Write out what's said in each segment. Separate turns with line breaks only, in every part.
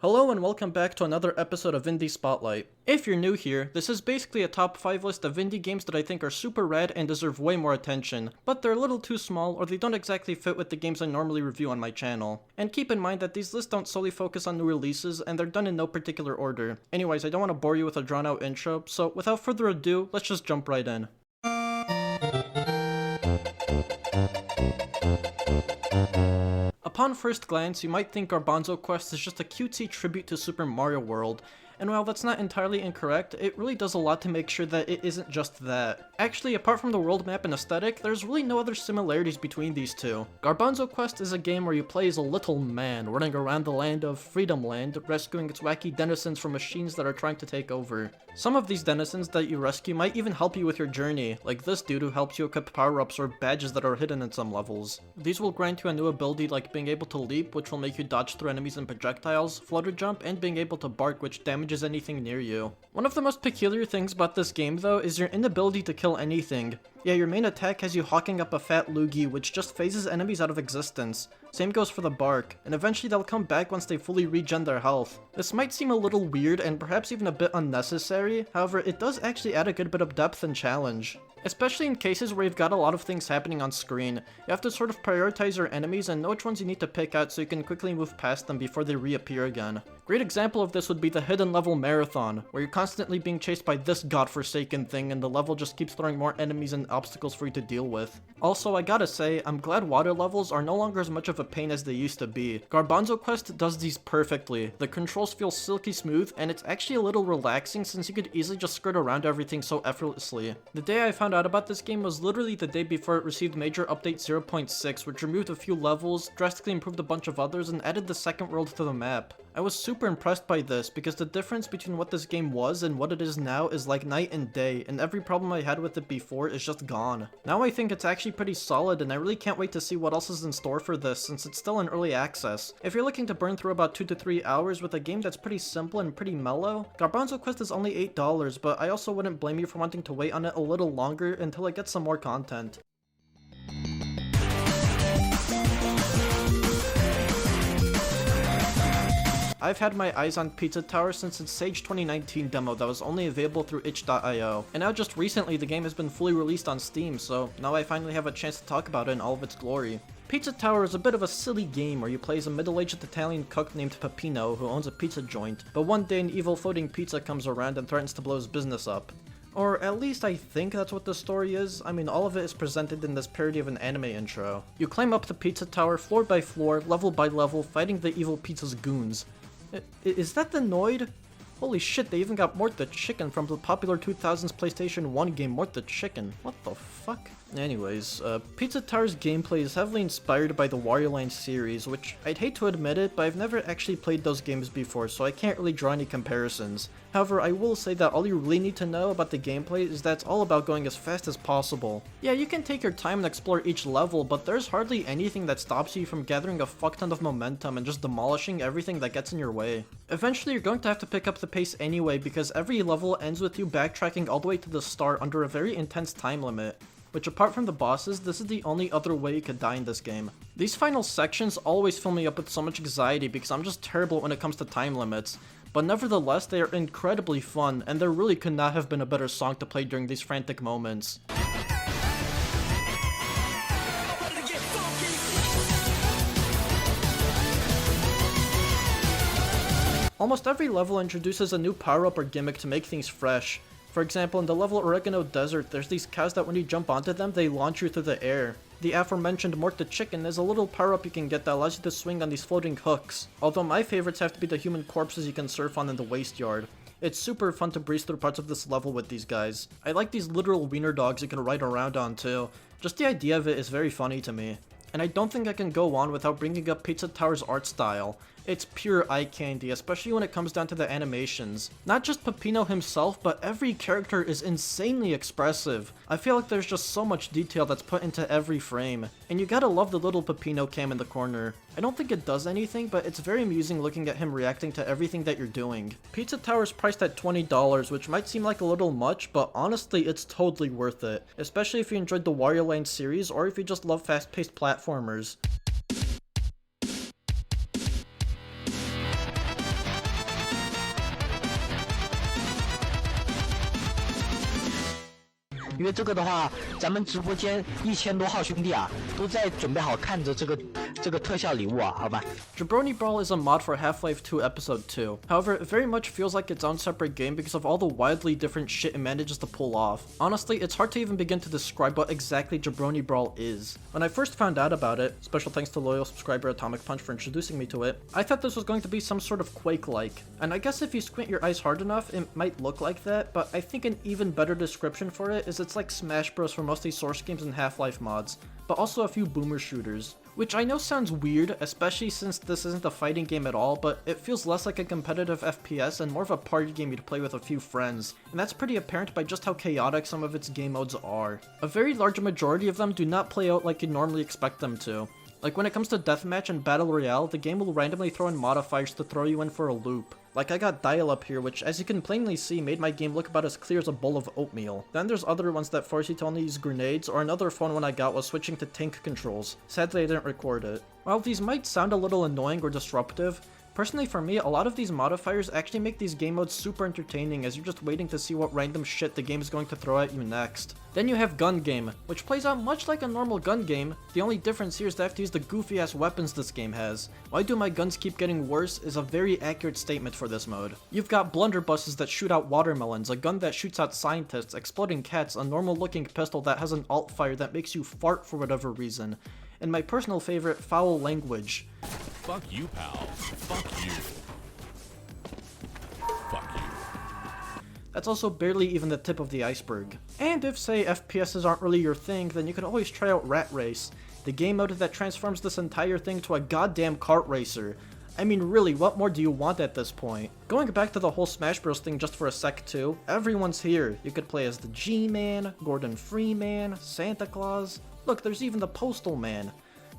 Hello and welcome back to another episode of Indie Spotlight. If you're new here, this is basically a top 5 list of indie games that I think are super rad and deserve way more attention, but they're a little too small or they don't exactly fit with the games I normally review on my channel. And keep in mind that these lists don't solely focus on new releases and they're done in no particular order. Anyways, I don't want to bore you with a drawn out intro, so without further ado, let's just jump right in. Upon first glance, you might think Garbanzo Quest is just a cutesy tribute to Super Mario World, and while that's not entirely incorrect, it really does a lot to make sure that it isn't just that. Actually, apart from the world map and aesthetic, there's really no other similarities between these two. Garbanzo Quest is a game where you play as a little man running around the land of Freedom Land, rescuing its wacky denizens from machines that are trying to take over. Some of these denizens that you rescue might even help you with your journey, like this dude who helps you equip power-ups or badges that are hidden in some levels. These will grant you a new ability like being able to leap, which will make you dodge through enemies and projectiles, flutter jump, and being able to bark, which damages anything near you. One of the most peculiar things about this game though is your inability to kill anything. Yeah, your main attack has you hawking up a fat loogie which just phases enemies out of existence. Same goes for the bark, and eventually they'll come back once they fully regen their health. This might seem a little weird and perhaps even a bit unnecessary, however it does actually add a good bit of depth and challenge. Especially in cases where you've got a lot of things happening on screen, you have to sort of prioritize your enemies and know which ones you need to pick out so you can quickly move past them before they reappear again. Great example of this would be the hidden level marathon, where you're constantly being chased by this godforsaken thing and the level just keeps throwing more enemies and obstacles for you to deal with. Also, I gotta say, I'm glad water levels are no longer as much of a pain as they used to be. Garbanzo Quest does these perfectly. The controls feel silky smooth, and it's actually a little relaxing since you could easily just skirt around everything so effortlessly. The day I found out about this game was literally the day before it received major update 0.6, which removed a few levels, drastically improved a bunch of others, and added the second world to the map. I was super impressed by this because the difference between what this game was and what it is now is like night and day, and every problem I had with it before is just gone. Now I think it's actually pretty solid, and I really can't wait to see what else is in store for this since it's still in early access. If you're looking to burn through about 2 to 3 hours with a game that's pretty simple and pretty mellow, Garbanzo Quest is only $8, but I also wouldn't blame you for wanting to wait on it a little longer until it gets some more content. I've had my eyes on Pizza Tower since its Sage 2019 demo that was only available through itch.io, and now just recently the game has been fully released on Steam, so now I finally have a chance to talk about it in all of its glory. Pizza Tower is a bit of a silly game where you play as a middle-aged Italian cook named Peppino who owns a pizza joint, but one day an evil floating pizza comes around and threatens to blow his business up. Or at least I think that's what the story is. I mean, all of it is presented in this parody of an anime intro. You climb up the pizza tower floor by floor, level by level, fighting the evil pizza's goons. Is that the Noid? Holy shit, they even got Mort the Chicken from the popular 2000s PlayStation 1 game Mort the Chicken. What the fuck? Anyways, Pizza Tower's gameplay is heavily inspired by the Wario Land series, which I'd hate to admit it, but I've never actually played those games before, so I can't really draw any comparisons. However, I will say that all you really need to know about the gameplay is that it's all about going as fast as possible. Yeah, you can take your time and explore each level, but there's hardly anything that stops you from gathering a fuck ton of momentum and just demolishing everything that gets in your way. Eventually, you're going to have to pick up the pace anyway, because every level ends with you backtracking all the way to the start under a very intense time limit. Which, apart from the bosses, this is the only other way you could die in this game. These final sections always fill me up with so much anxiety because I'm just terrible when it comes to time limits. But nevertheless, they are incredibly fun, and there really could not have been a better song to play during these frantic moments. Almost every level introduces a new power-up or gimmick to make things fresh. For example, in the level Oregano Desert, there's these cows that when you jump onto them, they launch you through the air. The aforementioned Mort the Chicken is a little power-up you can get that allows you to swing on these floating hooks, although my favorites have to be the human corpses you can surf on in the waste yard. It's super fun to breeze through parts of this level with these guys. I like these literal wiener dogs you can ride around on too. Just the idea of it is very funny to me. And I don't think I can go on without bringing up Pizza Tower's art style. It's pure eye candy, especially when it comes down to the animations. Not just Peppino himself, but every character is insanely expressive. I feel like there's just so much detail that's put into every frame. And you gotta love the little Peppino cam in the corner. I don't think it does anything, but it's very amusing looking at him reacting to everything that you're doing. Pizza Tower is priced at $20, which might seem like a little much, but honestly it's totally worth it. Especially if you enjoyed the Wario Land series, or if you just love fast-paced platformers.
因为这个的话，咱们直播间1000多号兄弟啊，都在准备好看着这个特效礼物啊，好吧。
Jabroni Brawl is a mod for Half-Life 2 Episode 2. However, it very much feels like its own separate game because of all the wildly different shit it manages to pull off. Honestly, it's hard to even begin to describe what exactly Jabroni Brawl is. When I first found out about it, special thanks to loyal subscriber Atomic Punch for introducing me to it, I thought this was going to be some sort of Quake-like. And I guess if you squint your eyes hard enough, it might look like that, but I think an even better description for it is it's like Smash Bros for mostly Source games and Half-Life mods, but also a few boomer shooters. Which I know sounds weird, especially since this isn't a fighting game at all, but it feels less like a competitive FPS and more of a party game you'd play with a few friends, and that's pretty apparent by just how chaotic some of its game modes are. A very large majority of them do not play out like you'd normally expect them to. Like when it comes to deathmatch and battle royale, the game will randomly throw in modifiers to throw you in for a loop. Like I got dial-up here, which as you can plainly see made my game look about as clear as a bowl of oatmeal. Then there's other ones that force you to only use grenades, or another fun one I got was switching to tank controls. Sadly I didn't record it. While these might sound a little annoying or disruptive, personally for me, a lot of these modifiers actually make these game modes super entertaining as you're just waiting to see what random shit the game is going to throw at you next. Then you have Gun Game, which plays out much like a normal gun game. The only difference here is that I have to use the goofy ass weapons this game has. Why do my guns keep getting worse is a very accurate statement for this mode. You've got blunderbusses that shoot out watermelons, a gun that shoots out scientists, exploding cats, a normal looking pistol that has an alt fire that makes you fart for whatever reason, and my personal favorite, foul language.
Fuck you, pal. Fuck you. Fuck you.
That's also barely even the tip of the iceberg. And if, say, FPSs aren't really your thing, then you can always try out Rat Race, the game mode that transforms this entire thing to a goddamn kart racer. I mean, really, what more do you want at this point? Going back to the whole Smash Bros thing just for a sec too, everyone's here. You could play as the G-Man, Gordon Freeman, Santa Claus. Look, there's even the Postal Man.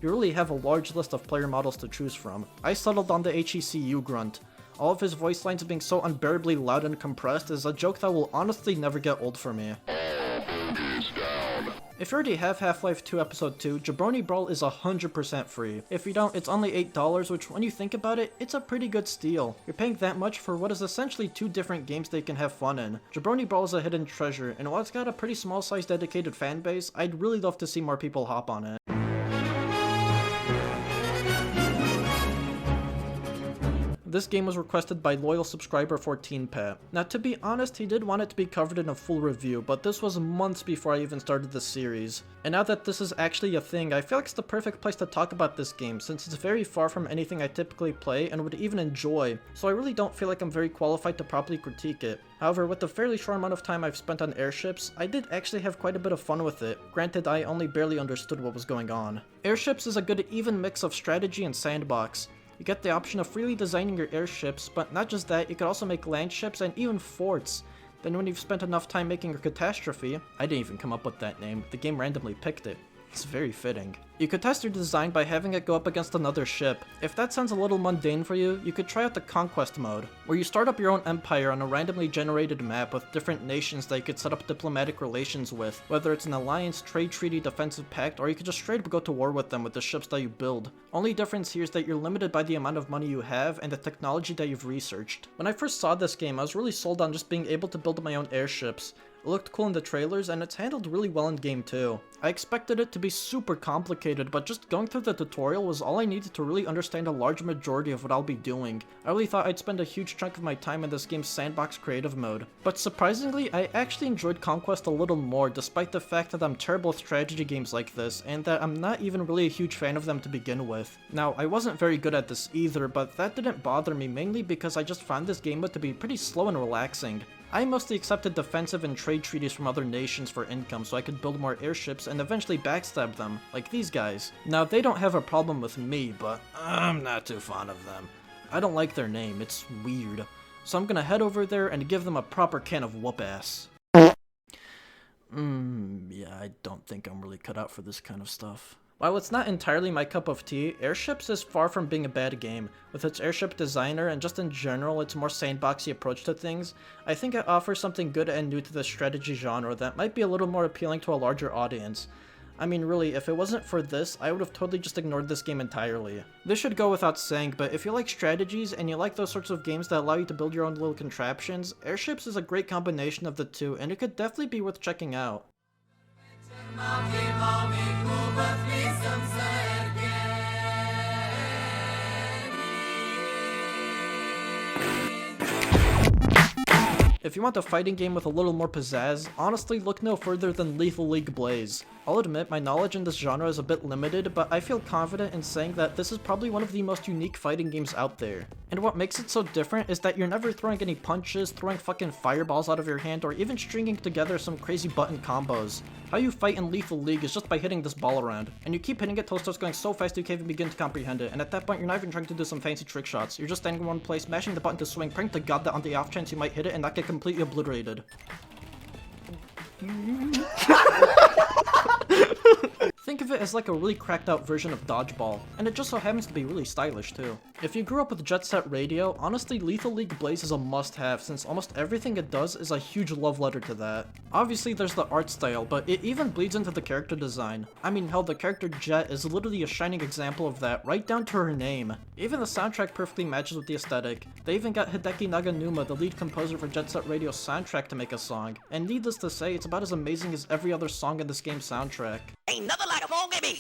You really have a large list of player models to choose from. I settled on the HECU grunt. All of his voice lines being so unbearably loud and compressed is a joke that will honestly never get old for me. If you already have Half-Life 2 Episode 2, Jabroni Brawl is 100% free. If you don't, it's only $8, which when you think about it, it's a pretty good steal. You're paying that much for what is essentially two different games they can have fun in. Jabroni Brawl is a hidden treasure, and while it's got a pretty small size dedicated fanbase, I'd really love to see more people hop on it. This game was requested by loyal subscriber 14pat. Now to be honest, he did want it to be covered in a full review, but this was months before I even started the series. And now that this is actually a thing, I feel like it's the perfect place to talk about this game, since it's very far from anything I typically play and would even enjoy, so I really don't feel like I'm very qualified to properly critique it. However, with the fairly short amount of time I've spent on Airships, I did actually have quite a bit of fun with it. Granted, I only barely understood what was going on. Airships is a good even mix of strategy and sandbox. You get the option of freely designing your airships, but not just that, you could also make land ships and even forts. Then when you've spent enough time making your catastrophe, I didn't even come up with that name, the game randomly picked it. It's very fitting. You could test your design by having it go up against another ship. If that sounds a little mundane for you, you could try out the Conquest mode, where you start up your own empire on a randomly generated map with different nations that you could set up diplomatic relations with, whether it's an alliance, trade treaty, defensive pact, or you could just straight up go to war with them with the ships that you build. Only difference here is that you're limited by the amount of money you have and the technology that you've researched. When I first saw this game, I was really sold on just being able to build my own airships. It looked cool in the trailers, and it's handled really well in game too. I expected it to be super complicated, but just going through the tutorial was all I needed to really understand a large majority of what I'll be doing. I really thought I'd spend a huge chunk of my time in this game's sandbox creative mode. But surprisingly, I actually enjoyed Conquest a little more, despite the fact that I'm terrible with strategy games like this, and that I'm not even really a huge fan of them to begin with. Now, I wasn't very good at this either, but that didn't bother me, mainly because I just found this game mode to be pretty slow and relaxing. I mostly accepted defensive and trade treaties from other nations for income so I could build more airships and eventually backstab them, like these guys. Now, they don't have a problem with me, but I'm not too fond of them. I don't like their name, it's weird. So I'm gonna head over there and give them a proper can of whoop-ass. Yeah, I don't think I'm really cut out for this kind of stuff. While it's not entirely my cup of tea, Airships is far from being a bad game. With its airship designer and just in general its more sandboxy approach to things, I think it offers something good and new to the strategy genre that might be a little more appealing to a larger audience. I mean really, if it wasn't for this, I would have totally just ignored this game entirely. This should go without saying, but if you like strategies and you like those sorts of games that allow you to build your own little contraptions, Airships is a great combination of the two and it could definitely be worth checking out. If you want a fighting game with a little more pizzazz, honestly look no further than Lethal League Blaze. I'll admit my knowledge in this genre is a bit limited, but I feel confident in saying that this is probably one of the most unique fighting games out there. And what makes it so different is that you're never throwing any punches, throwing fucking fireballs out of your hand, or even stringing together some crazy button combos. How you fight in Lethal League is just by hitting this ball around, and you keep hitting it till it starts going so fast you can't even begin to comprehend it, and at that point you're not even trying to do some fancy trick shots, you're just standing in one place, mashing the button to swing, praying to God that on the off chance you might hit it and not get completely obliterated. Think of it as like a really cracked out version of dodgeball, and it just so happens to be really stylish too. If you grew up with Jet Set Radio, honestly Lethal League Blaze is a must-have since almost everything it does is a huge love letter to that. Obviously there's the art style, but it even bleeds into the character design. I mean hell, the character Jet is literally a shining example of that, right down to her name. Even the soundtrack perfectly matches with the aesthetic. They even got Hideki Naganuma, the lead composer for Jet Set Radio's soundtrack, to make a song, and needless to say, it's about as amazing as every other song in this game's soundtrack.
Ain't nothing like a phone game.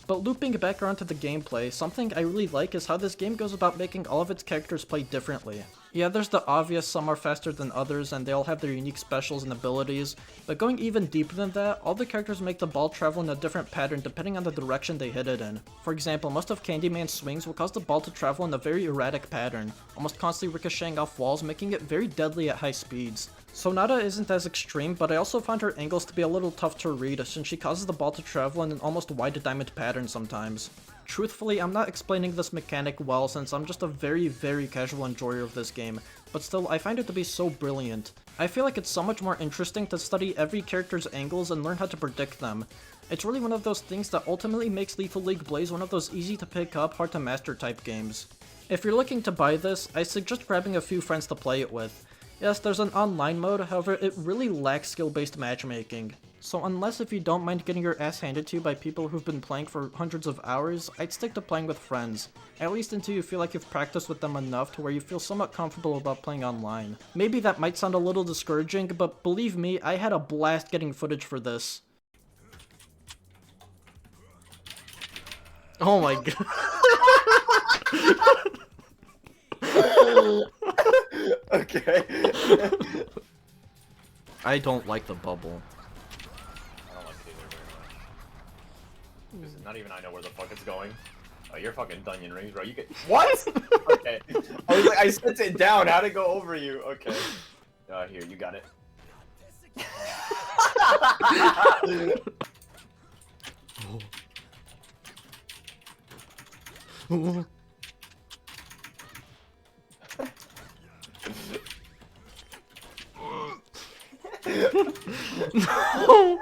But looping back around to the gameplay, something I really like is how this game goes about making all of its characters play differently. Yeah, there's the obvious, some are faster than others, and they all have their unique specials and abilities, but going even deeper than that, all the characters make the ball travel in a different pattern depending on the direction they hit it in. For example, most of Candyman's swings will cause the ball to travel in a very erratic pattern, almost constantly ricocheting off walls, making it very deadly at high speeds. Sonata isn't as extreme, but I also found her angles to be a little tough to read since she causes the ball to travel in an almost wide diamond pattern sometimes. Truthfully, I'm not explaining this mechanic well since I'm just a very casual enjoyer of this game, but still, I find it to be so brilliant. I feel like it's so much more interesting to study every character's angles and learn how to predict them. It's really one of those things that ultimately makes Lethal League Blaze one of those easy to pick up, hard to master type games. If you're looking to buy this, I suggest grabbing a few friends to play it with. Yes, there's an online mode, however, it really lacks skill-based matchmaking. So unless if you don't mind getting your ass handed to you by people who've been playing for hundreds of hours, I'd stick to playing with friends. At least until you feel like you've practiced with them enough to where you feel somewhat comfortable about playing online. Maybe that might sound a little discouraging, but believe me, I had a blast getting footage for this. Oh my god.
Okay.
I don't like the bubble.
I don't like it either very much. Because not even I know where the fuck it's going. Oh, you're fucking Dunyan Rings, bro. You get what? Okay. I was like, I set it down. How'd it go over you? Okay. Here, you got it.
No!